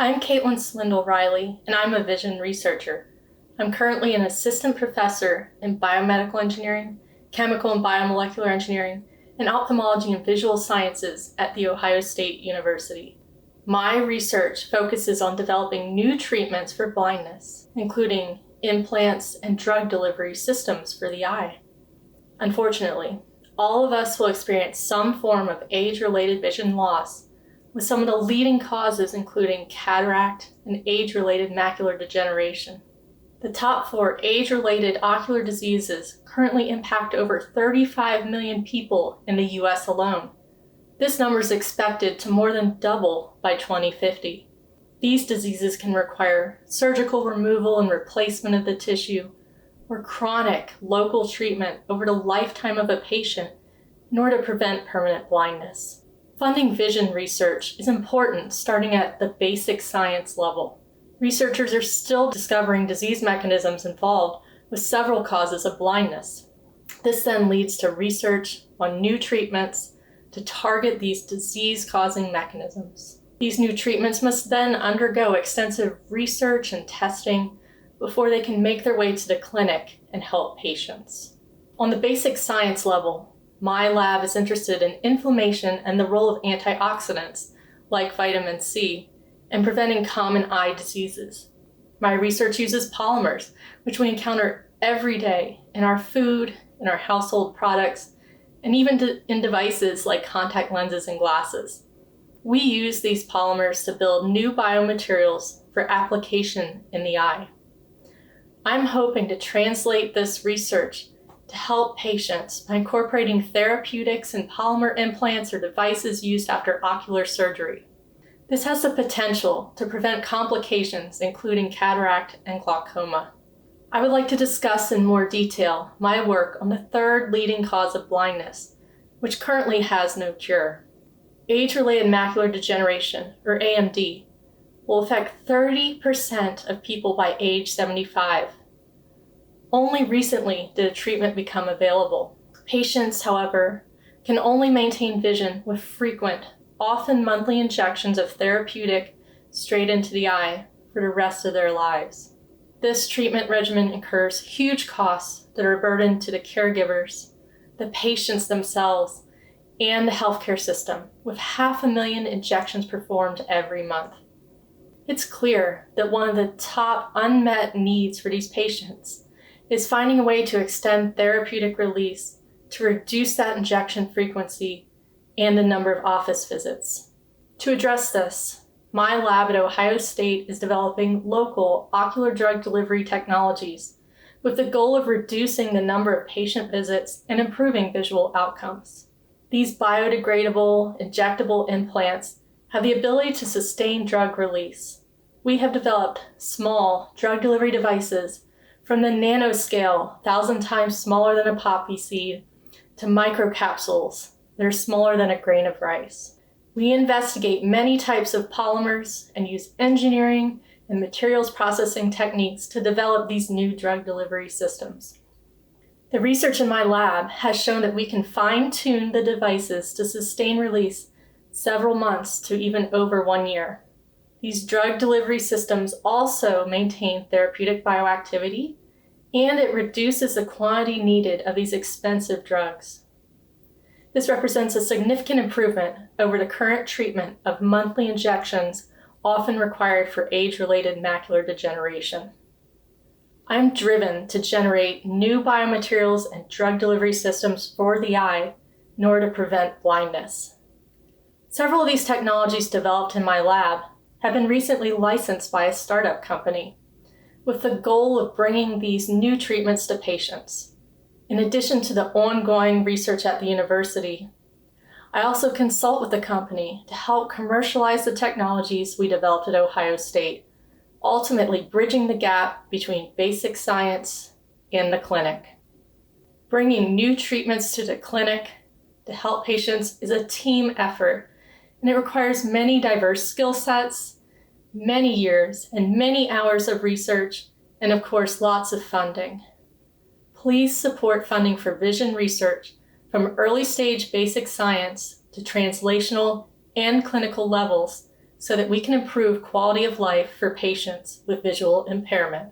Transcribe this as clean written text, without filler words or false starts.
I'm Katelyn Reilly, and I'm a vision researcher. I'm currently an assistant professor in biomedical engineering, chemical and biomolecular engineering, and ophthalmology and visual sciences at The Ohio State University. My research focuses on developing new treatments for blindness, including implants and drug delivery systems for the eye. Unfortunately, all of us will experience some form of age-related vision loss, with some of the leading causes including cataract and age-related macular degeneration. The top 4 age-related ocular diseases currently impact over 35 million people in the US alone. This number is expected to more than double by 2050. These diseases can require surgical removal and replacement of the tissue, or chronic local treatment over the lifetime of a patient in order to prevent permanent blindness. Funding vision research is important starting at the basic science level. Researchers are still discovering disease mechanisms involved with several causes of blindness. This then leads to research on new treatments to target these disease-causing mechanisms. These new treatments must then undergo extensive research and testing before they can make their way to the clinic and help patients. On the basic science level, my lab is interested in inflammation and the role of antioxidants, like vitamin C, in preventing common eye diseases. My research uses polymers, which we encounter every day in our food, in our household products, and even in devices like contact lenses and glasses. We use these polymers to build new biomaterials for application in the eye. I'm hoping to translate this research to help patients by incorporating therapeutics and polymer implants or devices used after ocular surgery. This has the potential to prevent complications, including cataract and glaucoma. I would like to discuss in more detail my work on the third leading cause of blindness, which currently has no cure. Age-related macular degeneration, or AMD, will affect 30% of people by age 75. Only recently did a treatment become available. Patients, however, can only maintain vision with frequent, often monthly injections of therapeutic straight into the eye for the rest of their lives. This treatment regimen incurs huge costs that are a burden to the caregivers, the patients themselves, and the healthcare system, with 500,000 injections performed every month. It's clear that one of the top unmet needs for these patients is finding a way to extend therapeutic release to reduce that injection frequency and the number of office visits. To address this, my lab at Ohio State is developing local ocular drug delivery technologies with the goal of reducing the number of patient visits and improving visual outcomes. These biodegradable, injectable implants have the ability to sustain drug release. We have developed small drug delivery devices from the nanoscale, 1,000 times smaller than a poppy seed, to microcapsules that are smaller than a grain of rice. We investigate many types of polymers and use engineering and materials processing techniques to develop these new drug delivery systems. The research in my lab has shown that we can fine-tune the devices to sustain release several months to even over 1 year. These drug delivery systems also maintain therapeutic bioactivity, and it reduces the quantity needed of these expensive drugs. This represents a significant improvement over the current treatment of monthly injections often required for age-related macular degeneration. I'm driven to generate new biomaterials and drug delivery systems for the eye in order to prevent blindness. Several of these technologies developed in my lab have been recently licensed by a startup company, with the goal of bringing these new treatments to patients. In addition to the ongoing research at the university, I also consult with the company to help commercialize the technologies we developed at Ohio State, ultimately bridging the gap between basic science and the clinic. Bringing new treatments to the clinic to help patients is a team effort, and it requires many diverse skill sets, many years and many hours of research, and of course, lots of funding. Please support funding for vision research from early stage basic science to translational and clinical levels so that we can improve quality of life for patients with visual impairment.